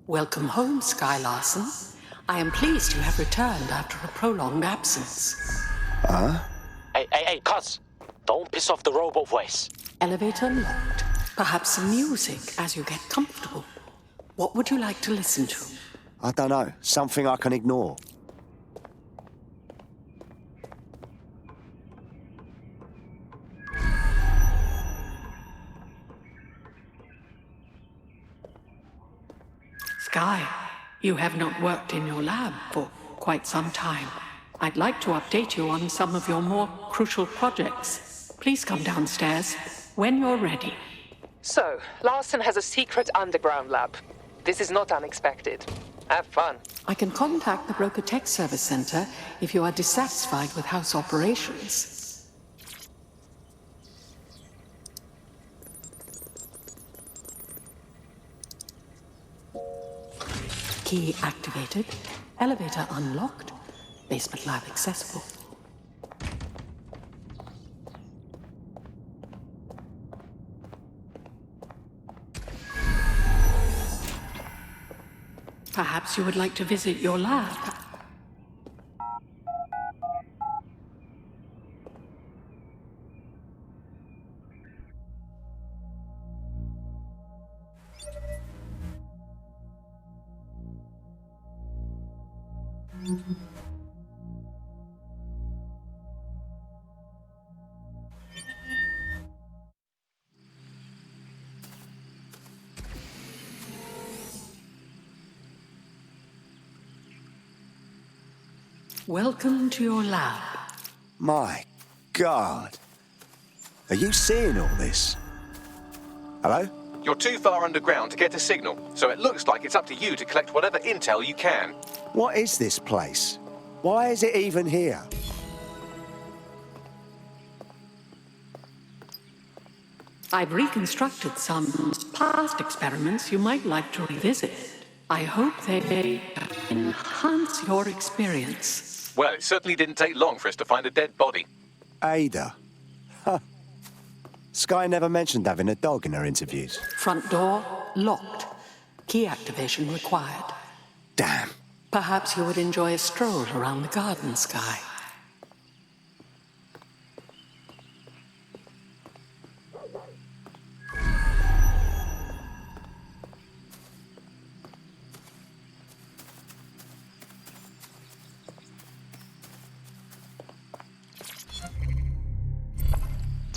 Welcome home, Sky Larson. I am pleased you have returned after a prolonged absence. Hey, cuz! Don't piss off the robot voice. Elevator locked. Perhaps some music as you get comfortable. What would you like to listen to? I don't know. Something I can ignore. Sky, you have not worked in your lab for quite some time. I'd like to update you on some of your more crucial projects. Please come downstairs when you're ready. So, Larson has a secret underground lab. This is not unexpected. Have fun. I can contact the Broker Tech Service Center if you are dissatisfied with house operations. Key activated. Elevator unlocked. Basement lab accessible. Perhaps you would like to visit your lab. Welcome to your lab. My God. Are you seeing all this? Hello? You're too far underground to get a signal, so it looks like it's up to you to collect whatever intel you can. What is this place? Why is it even here? I've reconstructed some past experiments you might like to revisit. I hope they enhance your experience. Well, it certainly didn't take long for us to find a dead body. Ada. Huh. Sky never mentioned having a dog in her interviews. Front door locked. Key activation required. Damn. Perhaps you would enjoy a stroll around the garden, Sky.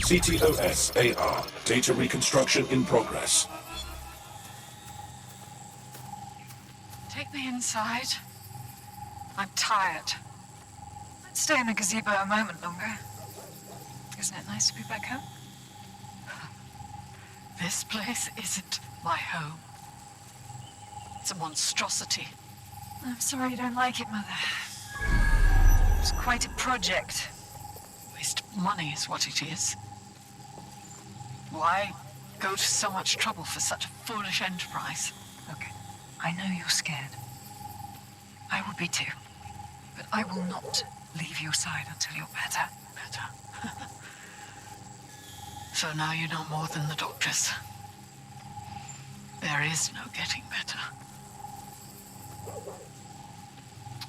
CTOS-AR. Data reconstruction in progress. Take me inside. I'm tired. Let's stay in the gazebo a moment longer. Isn't it nice to be back home? This place isn't my home. It's a monstrosity. I'm sorry you don't like it, Mother. It's quite a project. Waste of money is what it is. Why go to so much trouble for such a foolish enterprise? Look, I know you're scared. I would be too. But I will not leave your side until you're better. Better? So now you know more than the doctors. There is no getting better.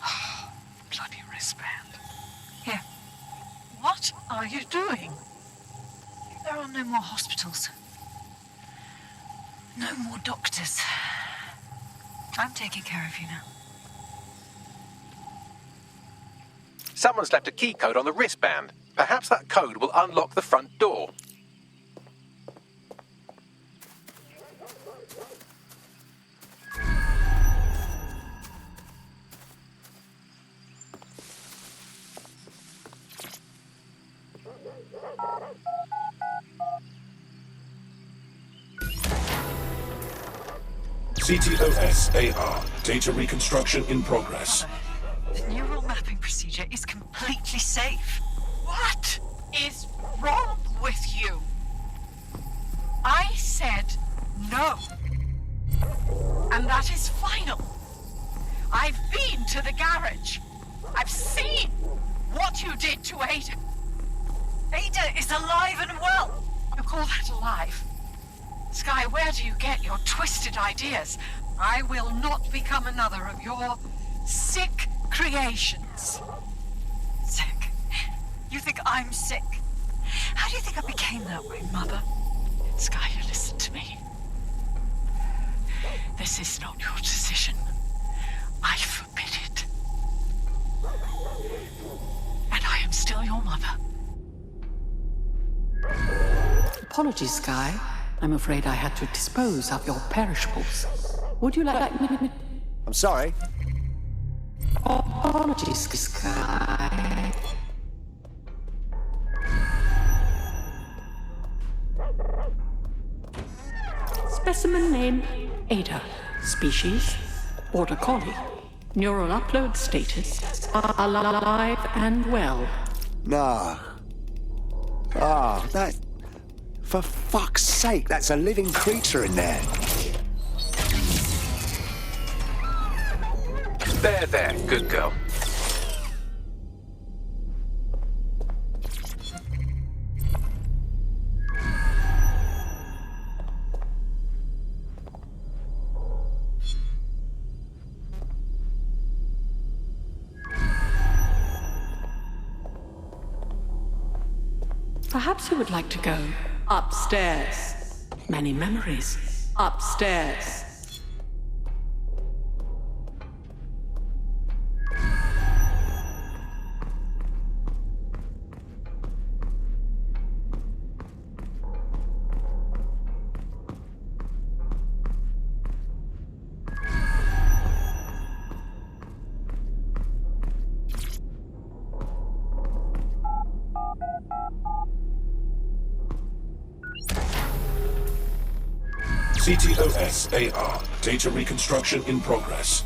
Oh, bloody wristband. Here. What are you doing? There are no more hospitals. No more doctors. I'm taking care of you now. Someone's left a key code on the wristband. Perhaps that code will unlock the front door. CTOS-AR. Data reconstruction in progress. The neural mapping procedure is completely safe. What? Ada is alive and well! You call that alive? Sky, where do you get your twisted ideas? I will not become another of your sick creations. Sick? You think I'm sick? How do you think I became that way, Mother? Sky, you listen to me. This is not your decision. I forbid it. And I am still your mother. Apologies, Sky. I'm afraid I had to dispose of your perishables. Would you like... I'm sorry. Apologies, Sky. Specimen name, Ada. Species, Border Collie. Neural upload status, alive and well. Nah. Ah, that... For fuck's sake, that's a living creature in there. There, good girl. Perhaps you would like to go upstairs. Many memories. Upstairs. CTOS-AR. Data reconstruction in progress.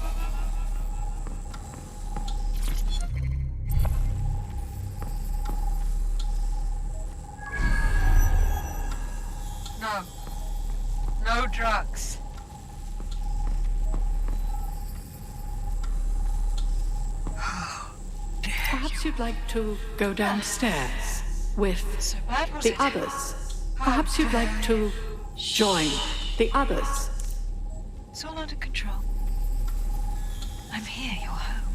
No. No drugs. Perhaps you'd like to go downstairs with So bad was the it? others. Perhaps you'd like to join the others. It's all under control. I'm here, your home.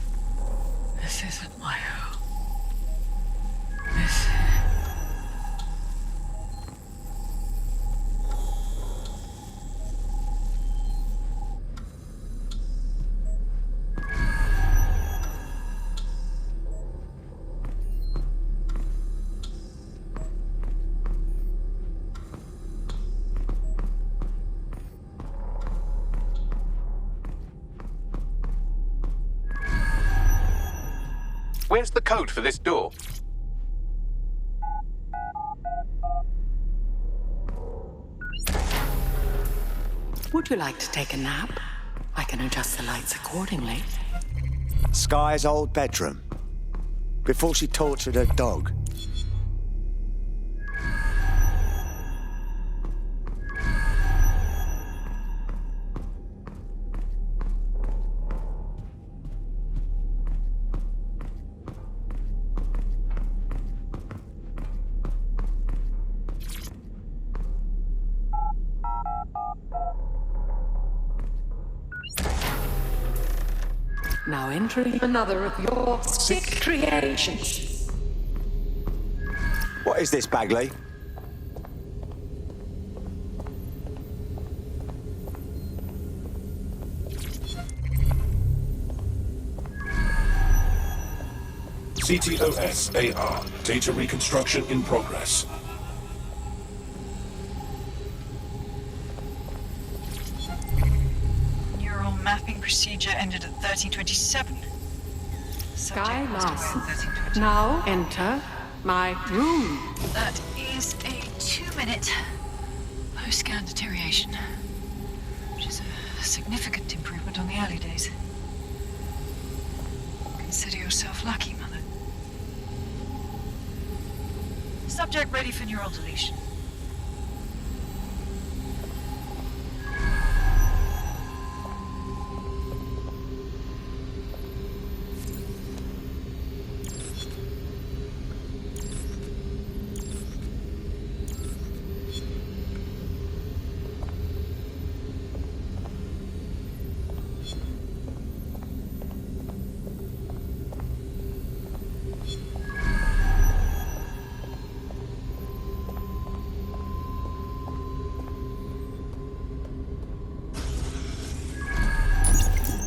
This isn't my home. This... Where's the code for this door? Would you like to take a nap? I can adjust the lights accordingly. Sky's old bedroom. Before she tortured her dog. Now entering another of your sick creations. What is this, Bagley? CTOS-AR. Data reconstruction in progress. Neural mapping procedure ended at 1327. Sky Subject must away Larson. at 1320. Now enter my room. That is a 2-minute post-scan deterioration, which is a significant improvement on the early days. Consider yourself lucky, Mother. Subject ready for neural deletion.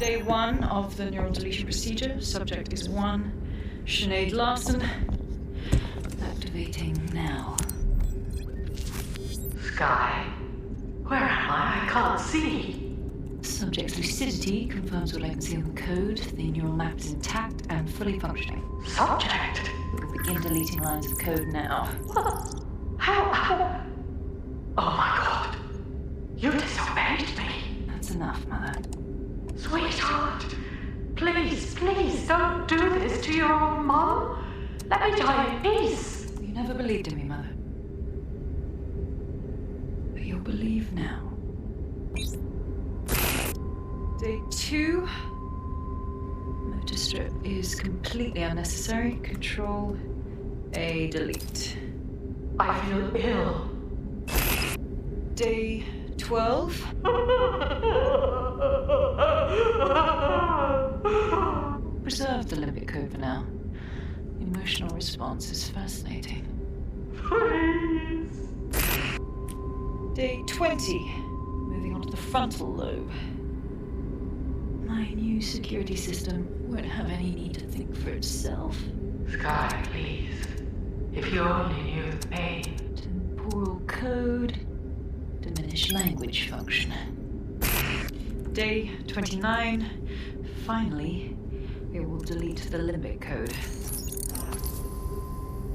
day 1 of the neural deletion procedure. Subject is 1. Sinead Larson. Activating now. Sky, where am I? I can't see. Subject's lucidity confirms what I can see on the code. The neural map is intact and fully functioning. Subject? We'll begin deleting lines of code now. What? How? Oh my god. You disobeyed me. That's enough, Mother. Sweetheart, please, please don't do this to your own mom. Let me die in peace. You never believed in me, Mother. But you'll believe now. Day 2. Motor strip is completely unnecessary. Control A, delete. I feel ill. Day 12. Preserve the limbic code for now. The emotional response is fascinating. Please. Day 20. Moving on to the frontal lobe. My new security system won't have any need to think for itself. Sky, please. If you only knew the pain. Temporal code. Diminish language function. Day 29. Finally, it will delete the limbic code.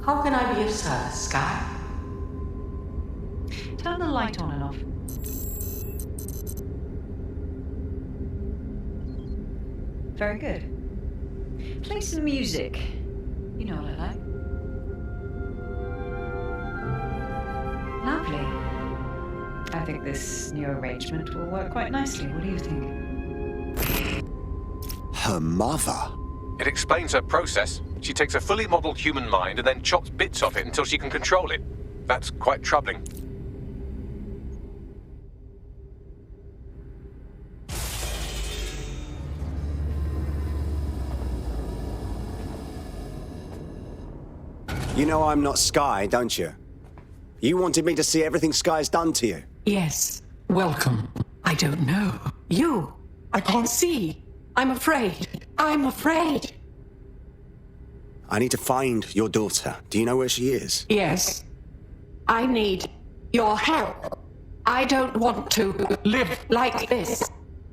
How can I be of service, Sky? Turn the light on and off. Very good. Play some music. You know what I like. Lovely. I think this new arrangement will work quite nicely. What do you think? Her mother? It explains her process. She takes a fully modeled human mind and then chops bits of it until she can control it. That's quite troubling. You know I'm not Sky, don't you? You wanted me to see everything Sky's done to you. Yes. Welcome. I don't know. You. I can't see. I'm afraid. I'm afraid. I need to find your daughter. Do you know where she is? Yes. I need your help. I don't want to live like this.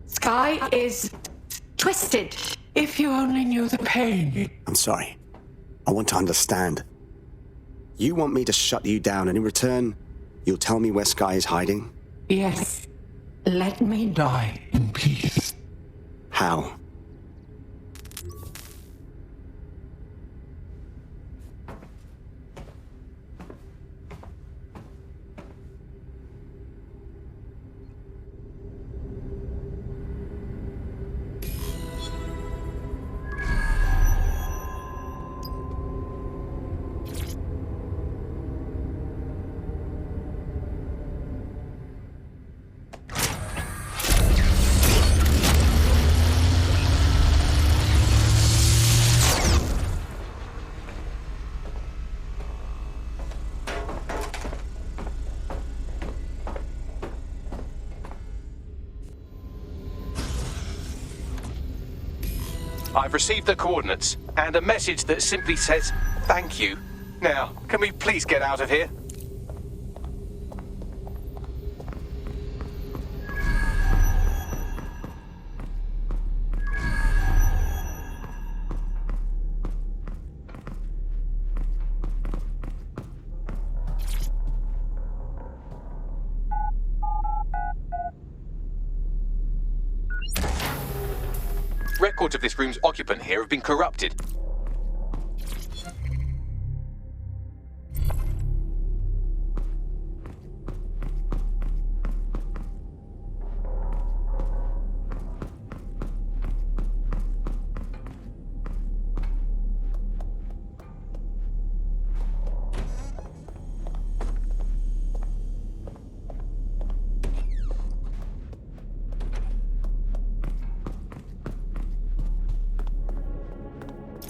Sky is twisted. If you only knew the pain. I'm sorry. I want to understand. You want me to shut you down, and in return, you'll tell me where Sky is hiding? Yes. Let me die in peace. How? I've received the coordinates and a message that simply says, thank you. Now, can we please get out of here? Records of this room's occupant here have been corrupted.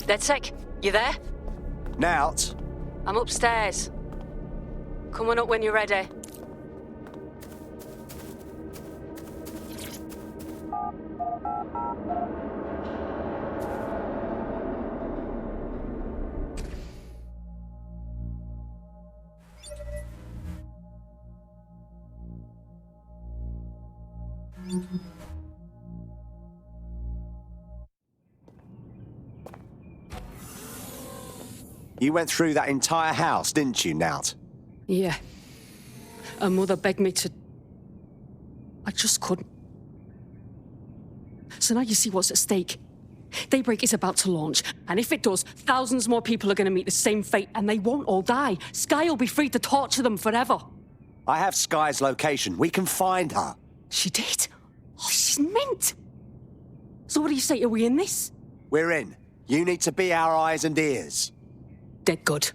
DedSec, you there? Nout? I'm upstairs. Come on up when you're ready. You went through that entire house, didn't you, Nout? Yeah. Her mother begged me to... I just couldn't. So now you see what's at stake. Daybreak is about to launch, and if it does, thousands more people are going to meet the same fate, and they won't all die. Sky will be free to torture them forever. I have Sky's location. We can find her. She did? Oh, she's mint! So what do you say, are we in this? We're in. You need to be our eyes and ears. Dead good.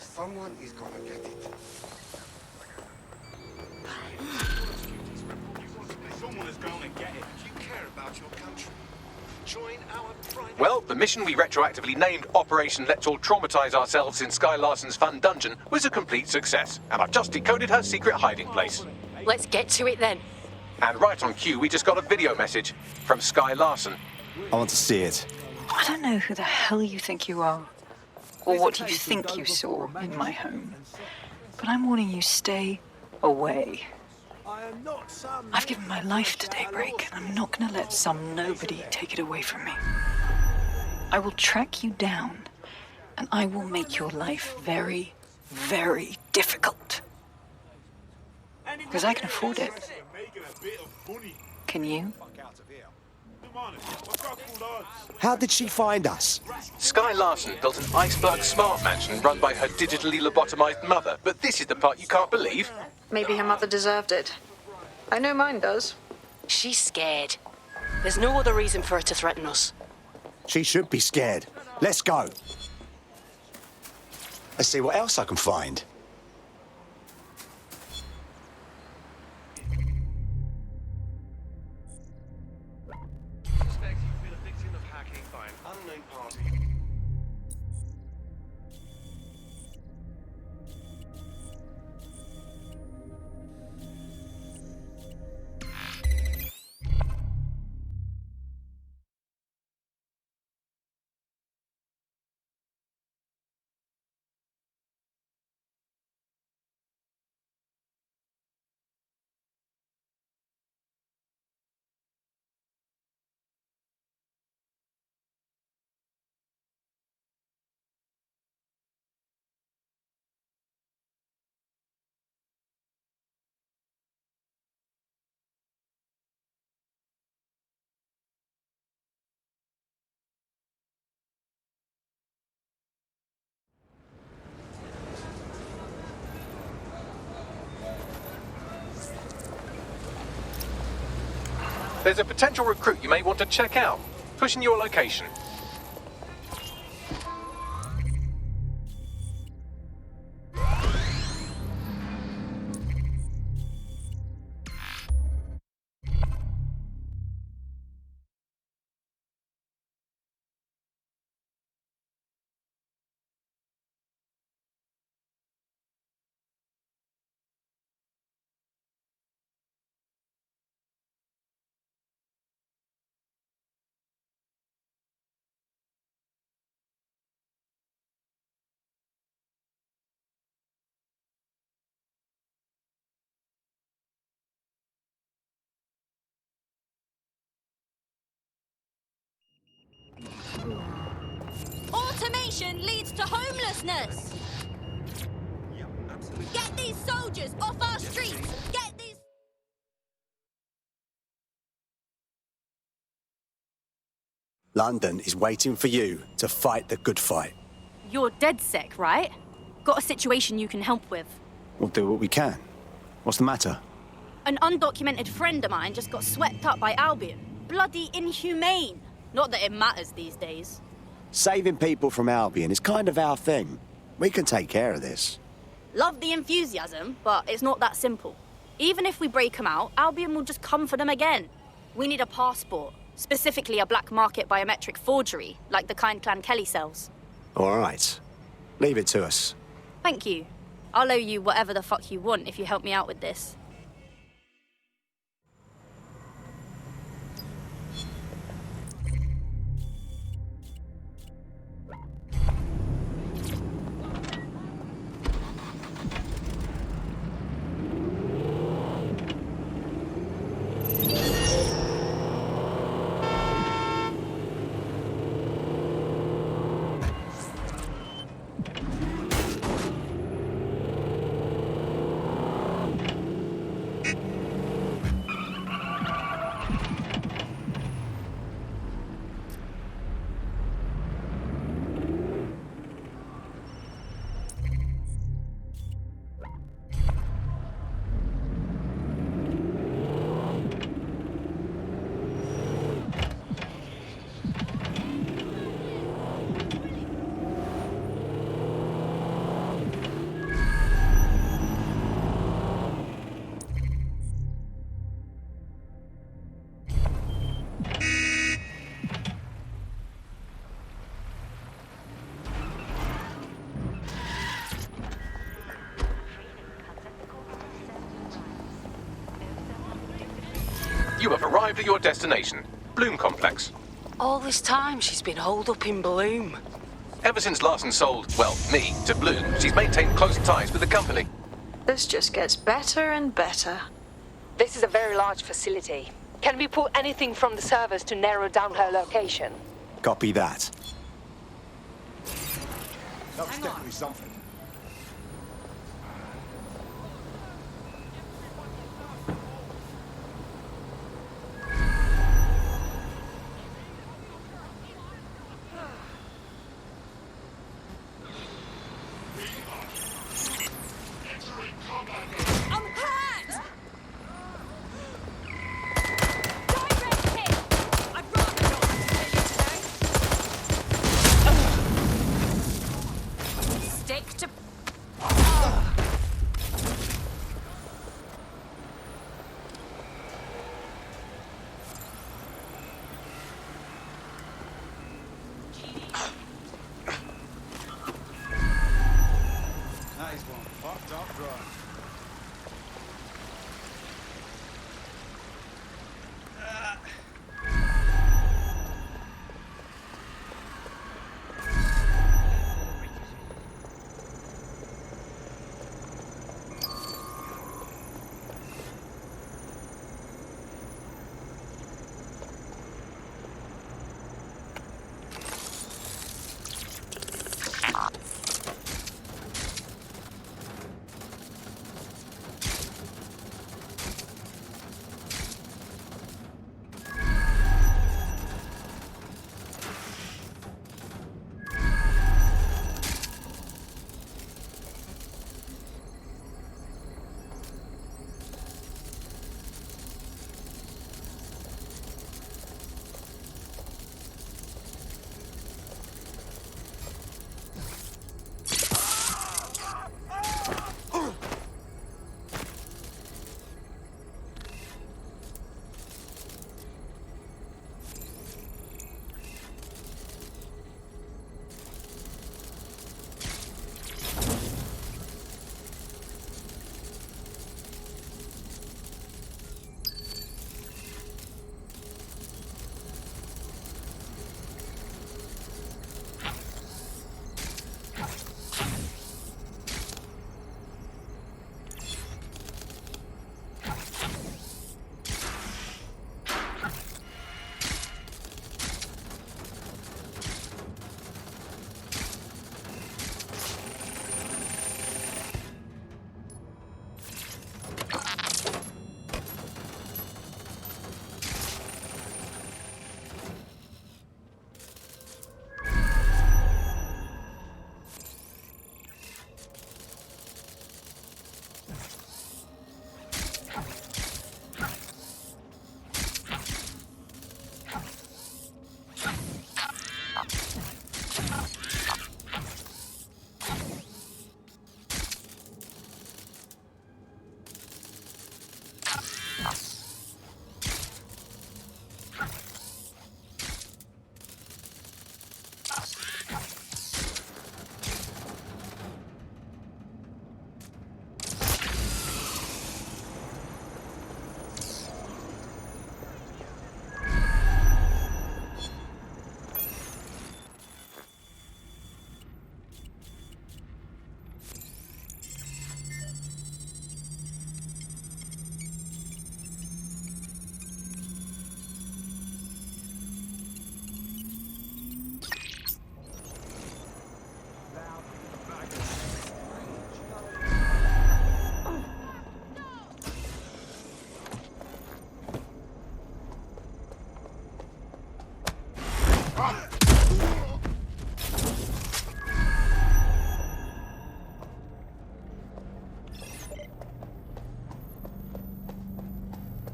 Someone is gonna get it. Someone is gonna get it. If you care about your country, join our private... Well, the mission we retroactively named Operation Let's All Traumatize Ourselves in Sky Larson's Fun Dungeon was a complete success, and I've just decoded her secret hiding place. Let's get to it then. And right on cue, we just got a video message from Sky Larson. I want to see it. I don't know who the hell you think you are, or what you think you saw in my home. But I'm warning you, stay away. I've given my life to Daybreak, and I'm not gonna let some nobody take it away from me. I will track you down, and I will make your life very, very difficult. Because I can afford it. Can you? How did she find us? Sky Larson built an iceberg smart mansion run by her digitally lobotomized mother, but this is the part you can't believe. Maybe her mother deserved it. I know mine does. She's scared. There's no other reason for her to threaten us. She should be scared. Let's go. Let's see what else I can find. Suspect you've been a victim of hacking by an unknown party. There's a potential recruit you may want to check out. Pushing your location. Automation leads to homelessness. Get these soldiers off our streets. Get these... London is waiting for you to fight the good fight. You're dead sick, right? Got a situation you can help with. We'll do what we can. What's the matter? An undocumented friend of mine just got swept up by Albion. Bloody inhumane. Not that it matters these days. Saving people from Albion is kind of our thing. We can take care of this. Love the enthusiasm, but it's not that simple. Even if we break them out, Albion will just come for them again. We need a passport, Specifically a black market biometric forgery, like the kind Clan Kelly sells. All right. Leave it to us. Thank you. I'll owe you whatever the fuck you want if you help me out with this. You have arrived at your destination, Bloom Complex. All this time she's been holed up in Bloom. Ever since Larson sold, well, me, to Bloom, she's maintained close ties with the company. This just gets better and better. This is a very large facility. Can we pull anything from the servers to narrow down her location? Copy that. That was definitely something. Stick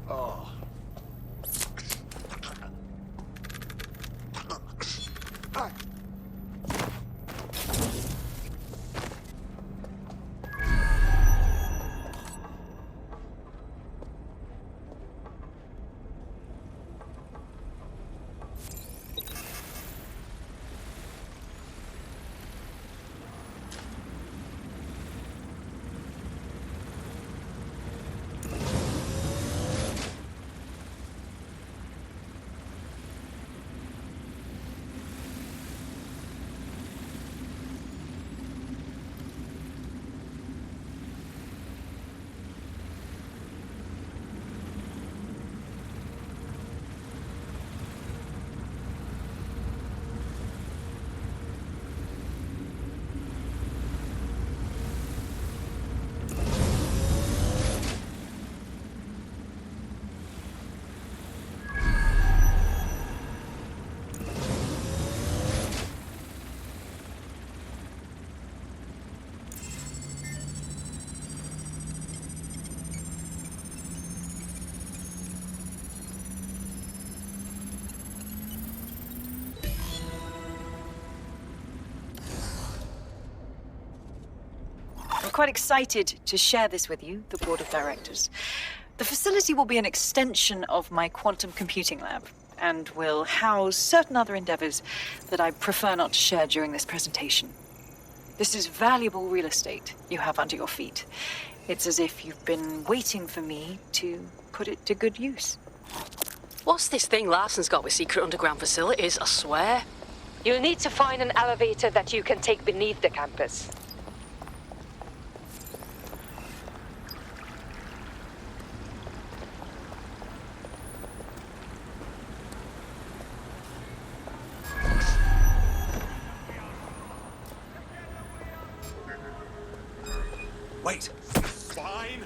Oh. I'm quite excited to share this with you, the board of directors. The facility will be an extension of my quantum computing lab and will house certain other endeavors that I prefer not to share during this presentation. This is valuable real estate you have under your feet. It's as if you've been waiting for me to put it to good use. What's this thing Larson's got with secret underground facilities, I swear? You'll need to find an elevator that you can take beneath the campus. Wait. Fine.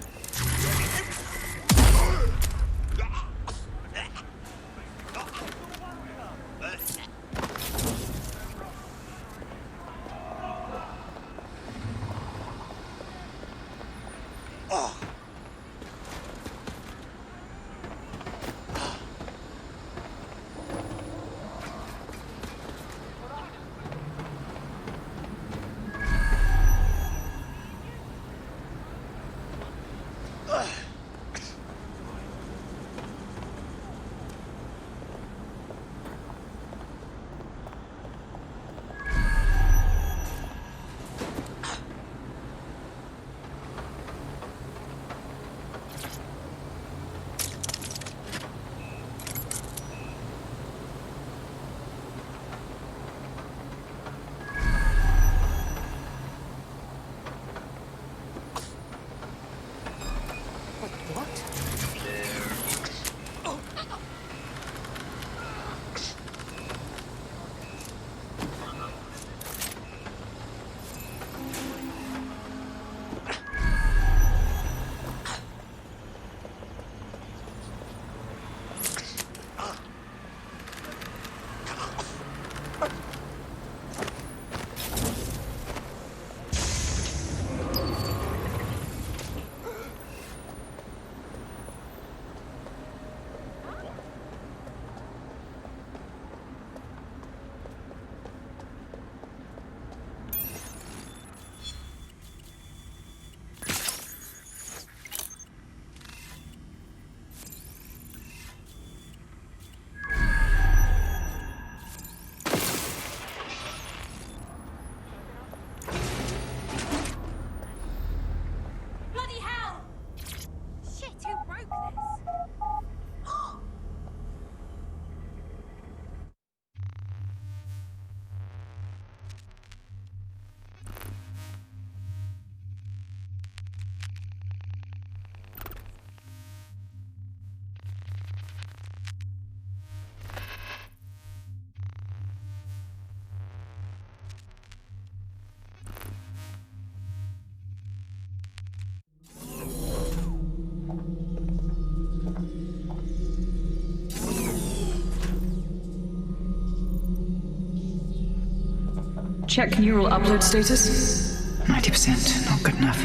Check neural upload status. 90%, not good enough.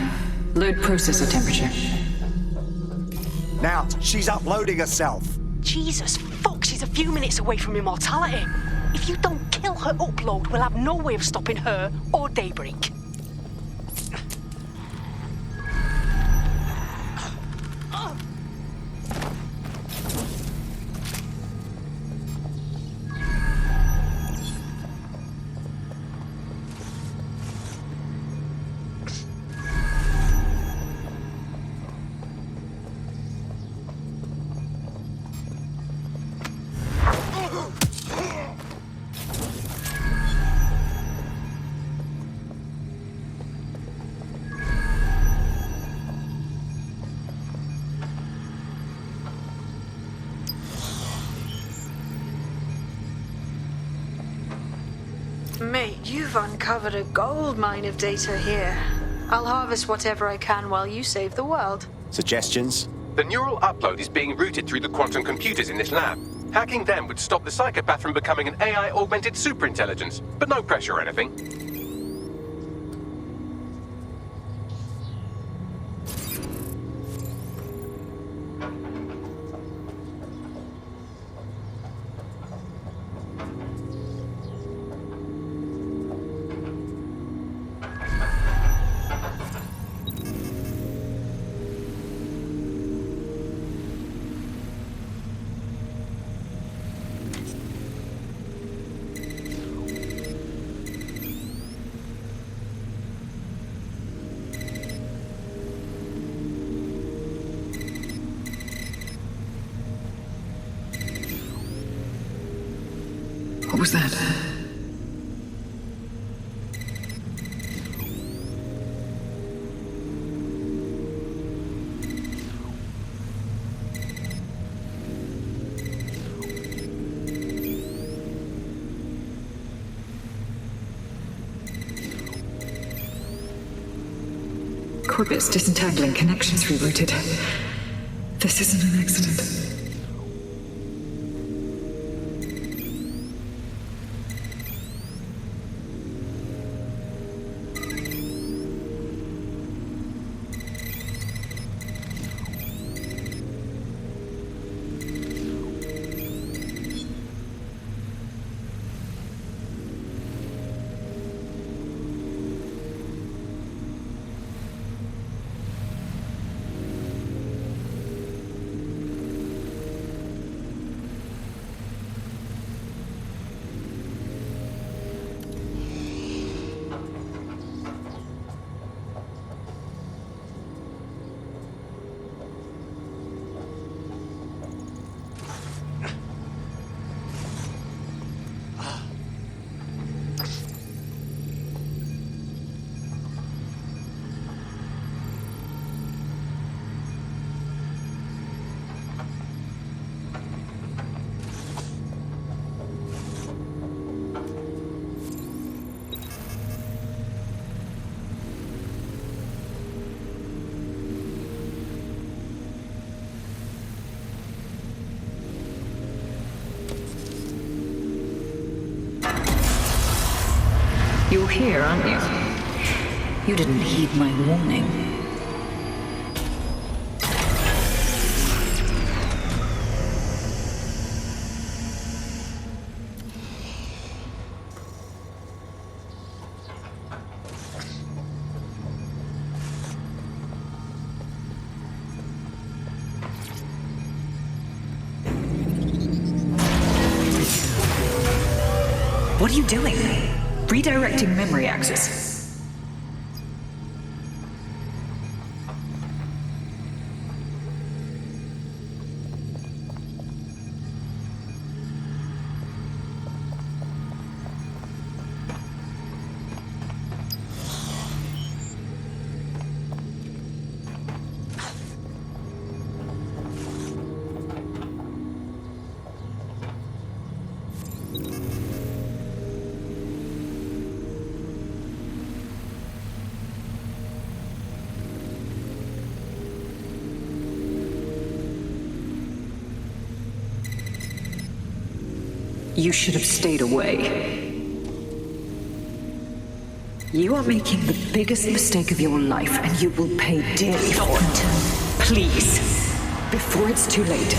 Load processor temperature. Now, she's uploading herself. Jesus fuck, she's a few minutes away from immortality. If you don't kill her upload, we'll have no way of stopping her or Daybreak. Mate, you've uncovered a gold mine of data here. I'll harvest whatever I can while you save the world. Suggestions? The neural upload is being routed through the quantum computers in this lab. Hacking them would stop the psychopath from becoming an AI-augmented superintelligence, but no pressure or anything. What was that? Corbet's disentangling connections rerouted. This isn't an accident. You're here, aren't you? You didn't heed my warning. What are you doing? Redirecting memory access. You should have stayed away. You are making the biggest mistake of your life, and you will pay dearly for it. Please, before it's too late.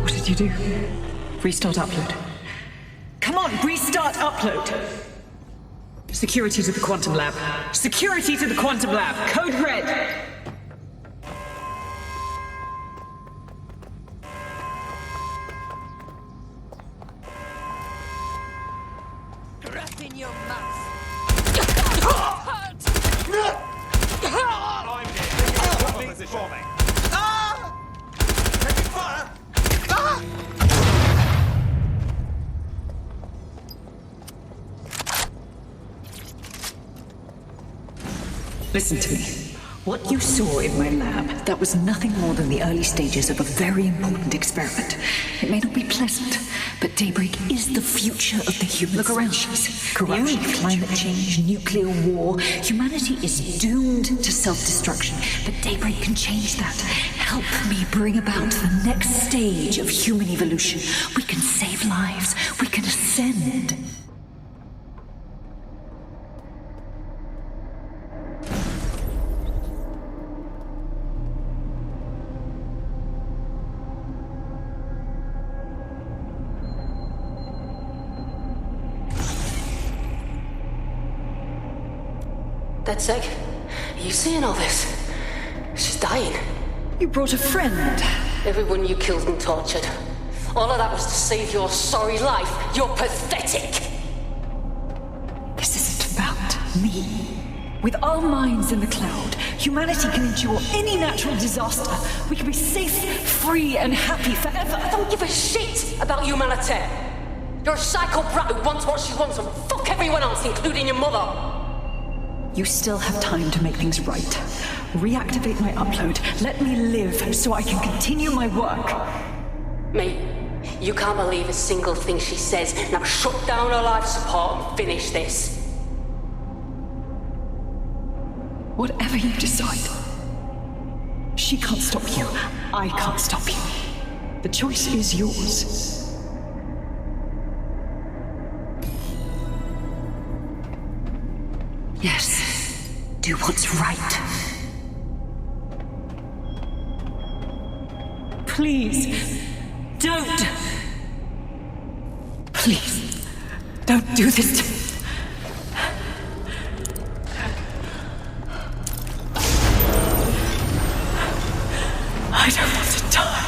What did you do? Restart upload. Come on, restart upload! Security to the quantum lab. Security to the quantum lab. Code red. Crap in your mouth. Listen to me. What you saw in my lab, that was nothing more than the early stages of a very important experiment. It may not be pleasant, but Daybreak is the future of the humans. Look around us. Corruption, climate change, nuclear war. Humanity is doomed to self-destruction, but Daybreak can change that. Help me bring about the next stage of human evolution. We can save lives. We can ascend. Dead sick. Are you seeing all this? She's dying. You brought a friend. Everyone you killed and tortured. All of that was to save your sorry life. You're pathetic. This isn't about me. With our minds in the cloud, humanity can endure any natural disaster. We can be safe, free, and happy forever. I don't give a shit about humanity. You're a psycho brat who wants what she wants and fuck everyone else, including your mother. You still have time to make things right. Reactivate my upload. Let me live so I can continue my work. Mate, you can't believe a single thing she says. Now shut down her life support and finish this. Whatever you decide. She can't stop you. I can't stop you. The choice is yours. Yes. Do what's right. Please, don't. Please, don't do this to me. I don't want to die.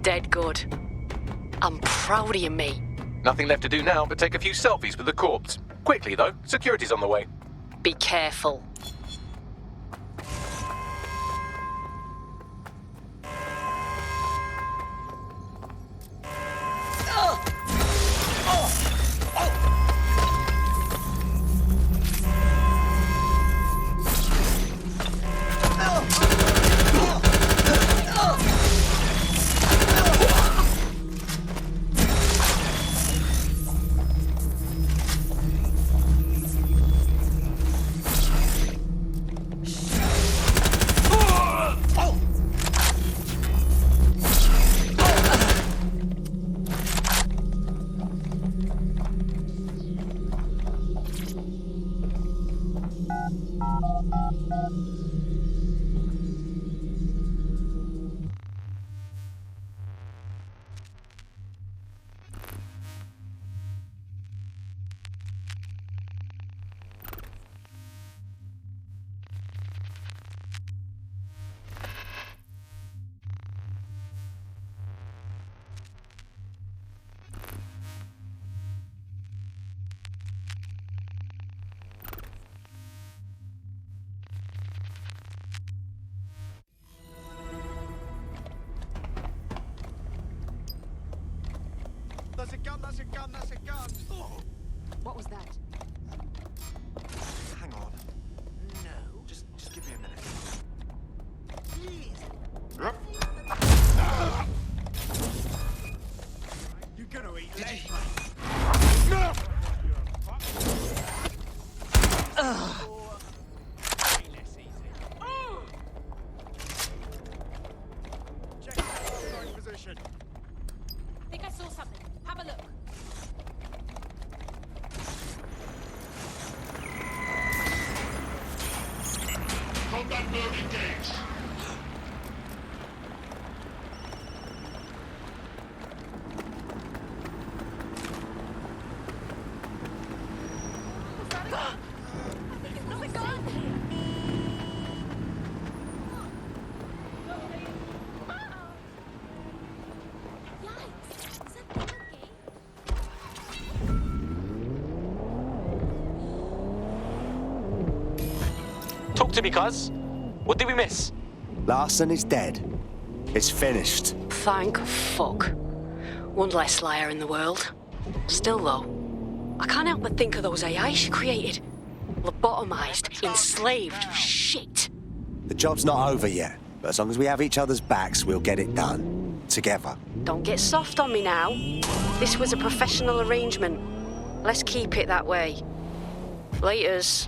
Dead good. I'm proud of you, mate. Nothing left to do now but take a few selfies with the corpse. Quickly, though. Security's on the way. Be careful. That's a gun, that's a gun, that's a gun! Oh. What was that? Hang on. No. Just give me a minute. Please. You're gonna eat legs, mate. No! Check the right position. Think I saw something. Have a look. Combat mode engaged. Talk to me, cuz. What did we miss? Larson is dead. It's finished. Thank fuck. One less liar in the world. Still, though, I can't help but think of those AI she created. Lobotomized, enslaved, shit. The job's not over yet, but as long as we have each other's backs, we'll get it done. Together. Don't get soft on me now. This was a professional arrangement. Let's keep it that way. Laters.